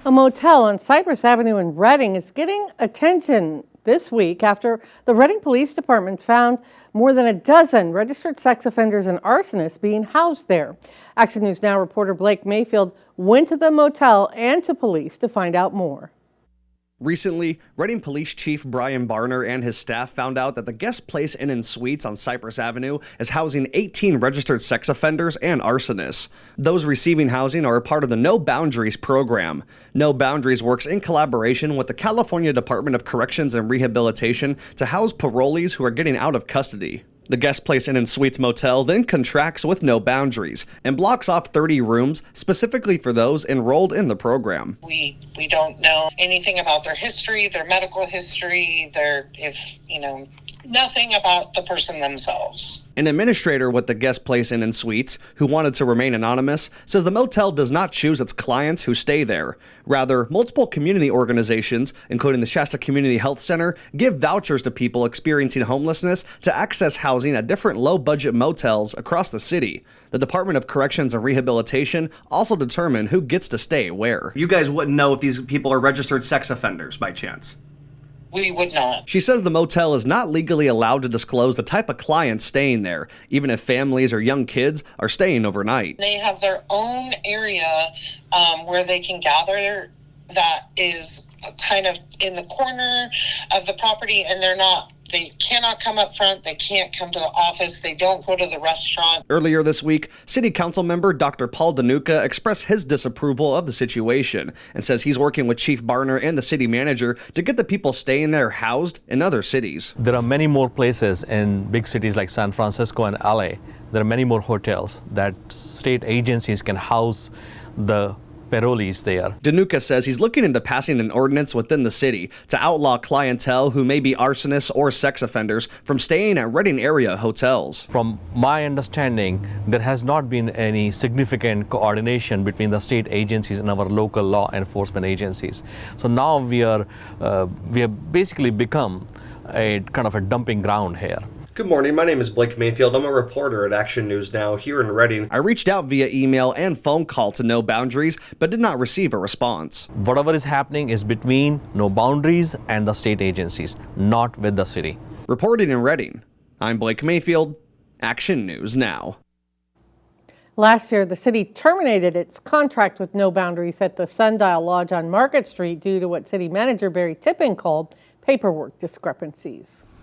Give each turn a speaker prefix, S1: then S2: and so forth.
S1: A motel on Cypress Avenue in Reading is getting attention this week after the Reading Police Department found more than a dozen registered sex offenders and arsonists being housed there. Action News Now reporter Blake Mayfield went to the motel and to police to find out more.
S2: Recently, Reading Police Chief Brian Barner and his staff found out that the Guest Place Inn and Suites on Cypress Avenue is housing 18 registered sex offenders and arsonists. Those receiving housing are a part of the No Boundaries program. No Boundaries works in collaboration with the California Department of Corrections and Rehabilitation to house parolees who are getting out of custody. The Guest Place Inn and Suites motel then contracts with No Boundaries and blocks off 30 rooms specifically for those enrolled in the program.
S3: We don't know anything about their history, their medical history, nothing about the person themselves.
S2: An administrator with the Guest Place Inn and Suites, who wanted to remain anonymous, says the motel does not choose its clients who stay there. Rather, multiple community organizations, including the Shasta Community Health Center, give vouchers to people experiencing homelessness to access housing at different low-budget motels across the city. The Department of Corrections and Rehabilitation also determine who gets to stay where. You guys wouldn't know if these people are registered sex offenders by chance?
S3: We would not.
S2: She says the motel is not legally allowed to disclose the type of clients staying there, even if families or young kids are staying overnight.
S3: They have their own area where they can gather that is kind of in the corner of the property, and they cannot come up front, they can't come to the office, they don't go to the restaurant.
S2: Earlier this week, City Council member Dr. Paul DeNuca expressed his disapproval of the situation and says he's working with Chief Barner and the city manager to get the people staying there housed in other cities.
S4: There are many more places in big cities like San Francisco and LA. There are many more hotels that state agencies can house the parolees there.
S2: DeNuca says he's looking into passing an ordinance within the city to outlaw clientele who may be arsonists or sex offenders from staying at Reading area hotels.
S4: From my understanding, there has not been any significant coordination between the state agencies and our local law enforcement agencies. So now we have basically become a kind of a dumping ground here.
S2: Good morning, my name is Blake Mayfield. I'm a reporter at Action News Now here in Reading. I reached out via email and phone call to No Boundaries, but did not receive a response.
S4: Whatever is happening is between No Boundaries and the state agencies, not with the city.
S2: Reporting in Reading, I'm Blake Mayfield, Action News Now.
S1: Last year, the city terminated its contract with No Boundaries at the Sundial Lodge on Market Street due to what city manager Barry Tippin called paperwork discrepancies.